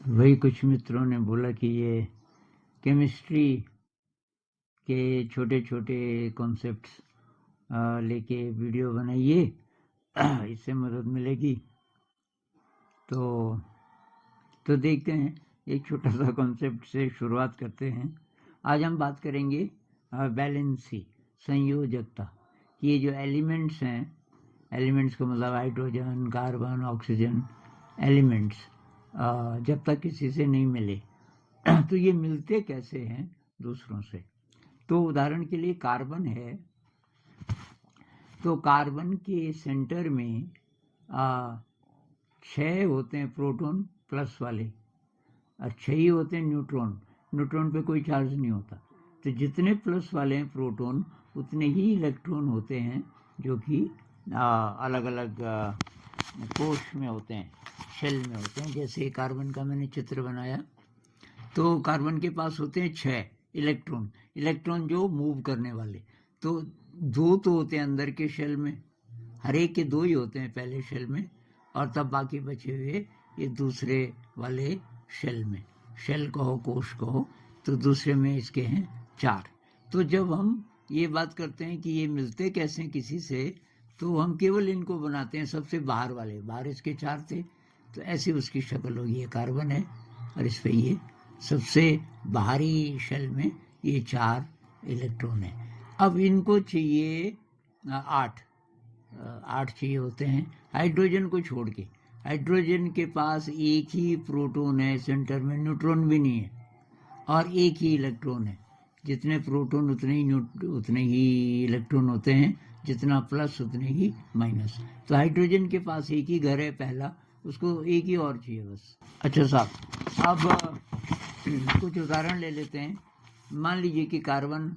वही कुछ मित्रों ने बोला कि ये केमिस्ट्री के छोटे छोटे कॉन्सेप्ट्स लेके वीडियो बनाइए, इससे मदद मिलेगी। तो देखते हैं, एक छोटा सा कॉन्सेप्ट से शुरुआत करते हैं। आज हम बात करेंगे बैलेंसी, संयोजकता। ये जो एलिमेंट्स हैं, एलिमेंट्स का मतलब हाइड्रोजन, कार्बन, ऑक्सीजन, एलिमेंट्स जब तक किसी से नहीं मिले तो ये मिलते कैसे हैं दूसरों से। तो उदाहरण के लिए कार्बन है, तो कार्बन के सेंटर में 6 होते हैं प्रोटॉन प्लस वाले और 6 ही होते हैं न्यूट्रॉन। न्यूट्रॉन पे कोई चार्ज नहीं होता। तो जितने प्लस वाले हैं प्रोटॉन, उतने ही इलेक्ट्रॉन होते हैं जो कि अलग अलग कोश में होते हैं, शेल में होते हैं। जैसे कार्बन का मैंने चित्र बनाया, तो कार्बन के पास होते हैं 6 इलेक्ट्रॉन, इलेक्ट्रॉन जो मूव करने वाले। तो 2 तो होते हैं अंदर के शेल में, हर एक के 2 ही होते हैं पहले शेल में, और तब बाकी बचे हुए ये दूसरे वाले शेल में, शेल कहो कोश कहो, तो दूसरे में इसके हैं 4। तो जब हम ये बात करते हैं कि ये मिलते कैसे किसी से, तो हम केवल इनको बनाते हैं सबसे बाहर वाले, बाहर इसके 4 थे, तो ऐसे उसकी शक्ल होगी। ये कार्बन है और इस पे ये सबसे बाहरी शेल में ये 4 इलेक्ट्रॉन है। अब इनको चाहिए 8 चाहिए होते हैं हाइड्रोजन को छोड़ के। हाइड्रोजन के पास एक ही प्रोटॉन है सेंटर में, न्यूट्रॉन भी नहीं है, और एक ही इलेक्ट्रॉन है। जितने प्रोटॉन उतने ही इलेक्ट्रॉन होते हैं, जितना प्लस उतने ही माइनस। तो हाइड्रोजन के पास एक ही घर है पहला, उसको एक ही और चाहिए बस। अच्छा साहब, अब कुछ उदाहरण ले लेते हैं। मान लीजिए कि कार्बन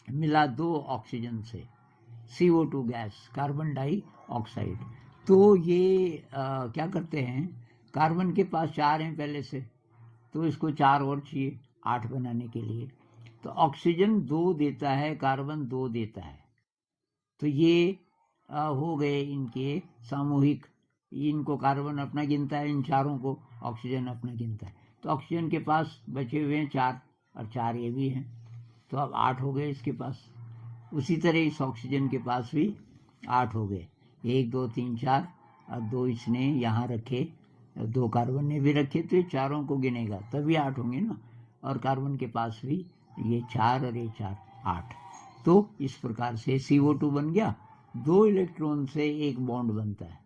मिला 2 ऑक्सीजन से, CO2 गैस, कार्बन डाइऑक्साइड। तो ये क्या करते हैं, कार्बन के पास 4 हैं पहले से, तो इसको 4 और चाहिए 8 बनाने के लिए। तो ऑक्सीजन 2 देता है, कार्बन 2 देता है, तो ये हो गए इनके सामूहिक। इनको कार्बन अपना गिनता है, इन चारों को ऑक्सीजन अपना गिनता है। तो ऑक्सीजन के पास बचे हुए हैं 4, और 4 ये भी हैं, तो अब 8 हो गए इसके पास। उसी तरह इस ऑक्सीजन के पास भी 8 हो गए, 1 2 3 4, और 2 इसने यहाँ रखे, 2 कार्बन ने भी रखे, तो ये चारों को गिनेगा तभी 8 होंगे ना। और कार्बन के पास भी ये 4 और ये 4, 8। तो इस प्रकार से CO2 बन गया। 2 इलेक्ट्रॉन से एक बॉन्ड बनता है,